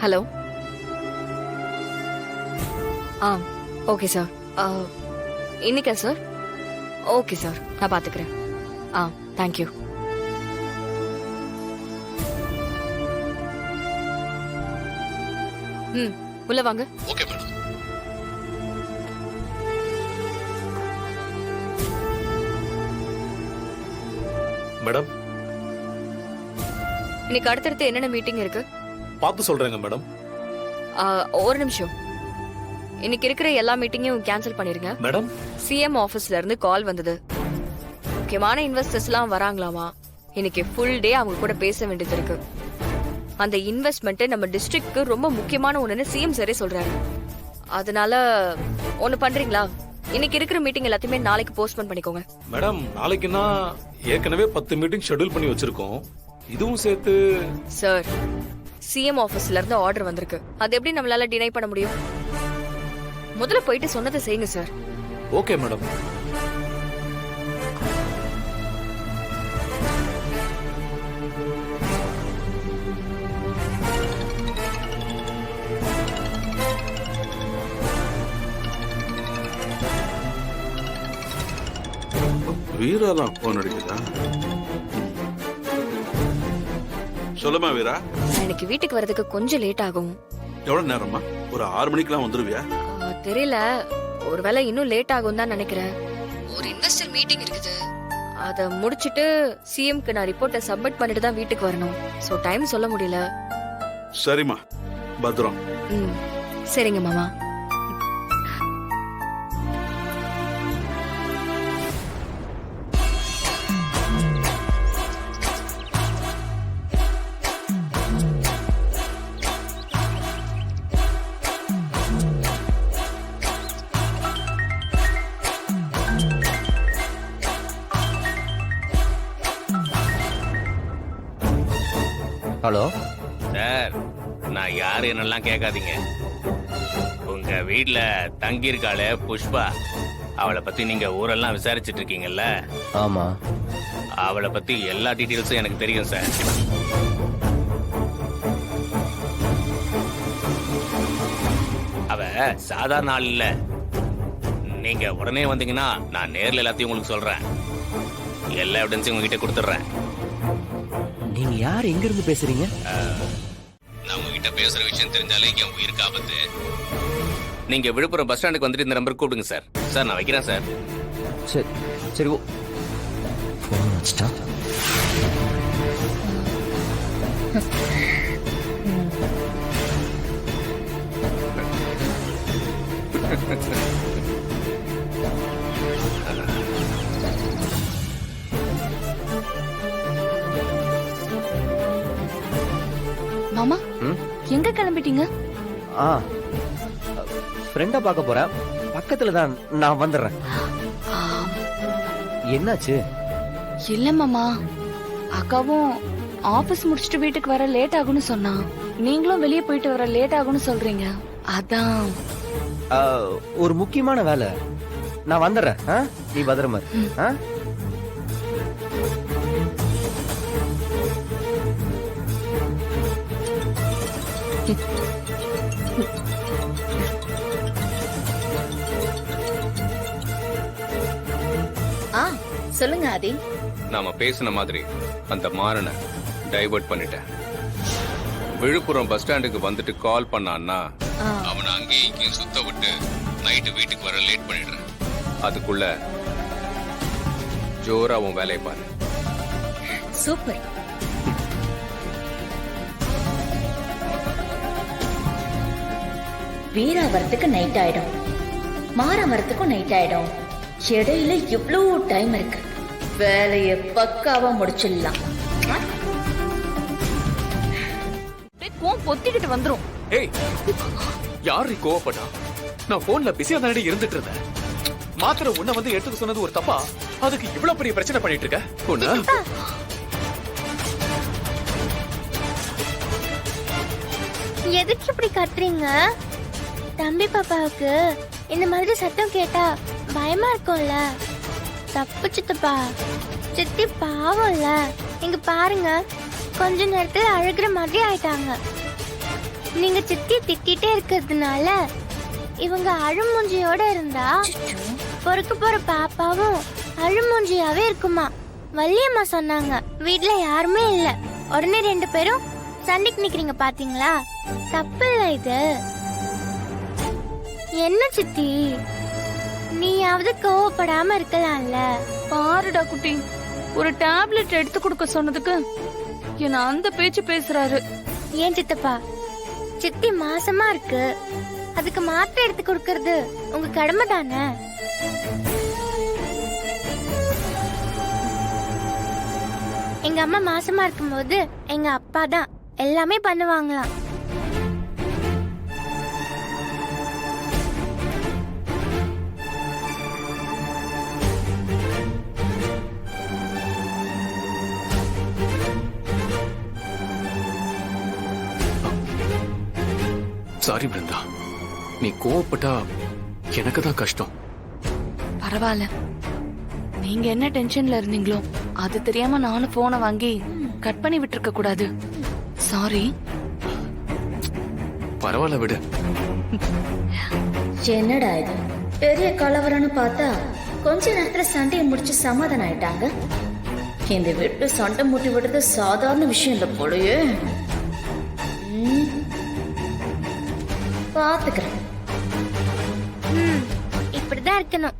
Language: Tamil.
ஹலோ. Okay sir. இன்னைக்கா சார்? ஓகே சார், நான் பாத்துக்கிறேன். தேங்க்யூ. உள்ள வாங்க. Okay madam. மேடம், இன்னைக்கு அடுத்தடுத்து என்னென்ன மீட்டிங் இருக்கு? பார்த்து சொல்றேங்க மேடம். ஒரு நிமிஷம். இன்னைக்கு இருக்கிற எல்லா மீட்டிங்கையும் கேன்சல் பண்ணிருங்க மேடம். சிஎம் ஆபீஸ்ல இருந்து கால் வந்தது. முக்கியமான இன்வெஸ்டர்ஸ் எல்லாம் வராங்களாமா. இன்னைக்கு ஃபுல் டே அவங்க கூட பேச வேண்டியது இருக்கு. அந்த இன்வெஸ்ட்மெண்ட் நம்ம டிஸ்ட்ரிக்ட்க்கு ரொம்ப முக்கியமான ஒண்ணுன்னு சிஎம் சரே சொல்றாரு. அதனால ஒண்ணு பண்றீங்களா? இன்னைக்கு இருக்கிற மீட்டிங் எல்லாத்தையுமே நாளைக்கு போஸ்ட்போன் பண்ணிக்கோங்க. மேடம், நாளைக்குன்னா ஏற்கனவே 10 மீட்டிங் ஷெட்யூல் பண்ணி வச்சிருக்கோம். இதுவும் சேர்த்து. சார், சிஎம் ஆபீஸ்ல இருந்து ஆர்டர் வந்திருக்கு. அது எப்படி நம்மளால டினை பண்ண முடியும்? முதல்ல போயிட்டு சொன்னதை செய்யுங்க சார். Okay madam. வீரா தான் போன் அடிக்குதா? சொல்லுமா வீரா. எனக்கு வீட்டுக்கு வரதுக்கு கொஞ்சம் லேட் ஆகும். எவ்வளவு நேரமா? ஒரு 6 மணிக்கெல்லாம் வந்துருவியா? தெரியல, ஒருவேளை இன்னும் லேட் ஆகும் தான் நினைக்கிறேன். ஒரு இன்வெஸ்டர் மீட்டிங் இருக்குது. அத முடிச்சிட்டு சிஎம்க்கு நான் ரிப்போர்ட்டை சப்மிட் பண்ணிட்டு தான் வீட்டுக்கு வரணும். சோ டைம் சொல்ல முடியல. சரிம்மா, பத்திரம். சரிங்க மாமா. ஹலோ சார், நான் யாரு என்னெல்லாம் கேட்காதீங்க. உங்க வீட்ல தங்கியிருக்காளே புஷ்பா, அவளை பத்தி நீங்க ஊரெல்லாம் விசாரிச்சுட்டு இருக்கீங்கல்ல? ஆமா. அவளை பத்தி எல்லா டீட்டெயில்ஸும் எனக்கு தெரியும் சார். அவ சாதாரண ஆள் இல்ல. நீங்க உடனே வந்தீங்கன்னா நான் நேர்ல எல்லாத்தையும் உங்களுக்கு சொல்றேன். எல்லா எவிடன்ஸையும் உங்ககிட்ட கொடுத்துட்றேன். நீங்க யார், எங்க இருந்து பேசுறீங்க? நான் உங்ககிட்ட பேசுற விஷயம் தெரிஞ்சாலே என் உயிருக்கு ஆபத்து. நீங்க விழுப்புரம் பஸ் ஸ்டாண்டுக்கு வந்துட்டு இந்த நம்பருக்கு கூப்பிடுங்க சார். சார், நான் வைக்கிறேன் சார். சரி சரி. ஃபோன் வச்சிட்டா. மாமா, எங்க கிளம்பிட்டீங்க? ஃப்ரெண்ட பார்க்க போறேன். பக்கத்துல தான், நான் வந்துடுறேன். என்னாச்சு? இல்ல மாமா, அக்காவும் ஆபீஸ் முடிச்சிட்டு வீட்டுக்கு வர லேட் ஆகும்னு சொன்னா. நீங்களும் வெளியே போயிட்டு வர லேட் ஆகும்னு சொல்றீங்க. அதான். ஒரு முக்கியமான வேலை. நான் வந்துடுறேன். நீ பத்திரமா இரு. சொல்லுங்க ஆதி. நாம பேசின மாதிரி அந்த மாறனை டைவர்ட் பண்ணிட்டேன். விழுப்புரம் பஸ் ஸ்டாண்டுக்கு வந்துட்டு கால் பண்ணான்னா அவனை அங்கேயும் இங்கேயும் சுத்த விட்டு நைட்டு வீட்டுக்கு வர லேட் பண்ணிடுறேன். அதுக்குள்ள ஜோரா உன் வேலையை பாரு. சூப்பர். வீரா வரத்துக்கு நைட் ஆயிடும், மாற வரத்துக்கும் நைட் ஆயிடும். இடையில இவ்வளவு டைம் இருக்கு. வேலைய பக்காவா முடிச்சிடலாம். பொத்திக்கிட்டு வந்துரும். ஏய், யாரு கோவப்பட்டா? நான் போன்ல பிஸியா தானே இருந்துட்டு இருந்தேன். மாத்திரை உன்னை வந்து எடுத்துக்க சொன்னது ஒரு தப்பா? அதுக்கு இவ்வளவு பெரிய பிரச்சனை பண்ணிட்டு இருக்க? உன்ன எதுக்கு இப்படி கத்துறீங்க? தம்பி பாப்பாவுக்கு இந்த மாதிரி சத்தம் கேட்டா பயமா இருக்கும்ல. தப்பு சித்தப்பா, சித்தி பாவம்ல. இங்க பாருங்க, கொஞ்ச நேரத்துல அழுகிற மாதிரி ஆயிட்டாங்க. நீங்க சித்தி திட்டிட்டே இருக்கிறதுனால இவங்க அழுமூஞ்சியோட இருந்தா பொறுக்க போற பாப்பாவும் அழுமூஞ்சியாவே இருக்குமா. வள்ளியம்மா சொன்னாங்க. வீட்ல யாருமே இல்ல, உடனே 2 பேரும் சண்டைக்கு நிக்கிறீங்க பாத்தீங்களா? தப்பு இல்ல இது. என்ன சித்தி, நீயாவது கோவப்படாம இருக்கலாம்ல. பாருடா குட்டி, ஒரு டேப்லெட் எடுத்து கொடுக்க சொன்னதுக்கு என்ன அந்த பேச்சு பேசுறாரு. ஏன் சித்தப்பா, சித்தி மாசமா இருக்கு, அதுக்கு மாத்திரை எடுத்து கொடுக்கறது உங்க கடமை தானே. எங்க அம்மா மாசமா இருக்கும்போது எங்க அப்பா தான் எல்லாமே பண்ணுவாங்களாம். சாரி பிருந்தா, நீ கோவப்பட்டா எனக்கு தான் கஷ்டம். பரவாயில்ல, நீங்க என்ன டென்ஷன்ல இருந்தீங்களோ அது தெரியாம நானும் போனை வாங்கி கட் பண்ணி விட்டுருக்க கூடாது. சாரி. பரவாயில்ல விடு. என்னடா இது, பெரிய கலவரம்னு பார்த்தா கொஞ்ச நேரத்துல சண்டையை முடிச்சு சமாதானம் ஆயிட்டாங்க. இந்த வீட்டு சண்டை மூட்டி விடுறது சாதாரண விஷயம் இல்ல போலயே. பாத்துக்கிறேன். இப்படிதான் இருக்கணும்.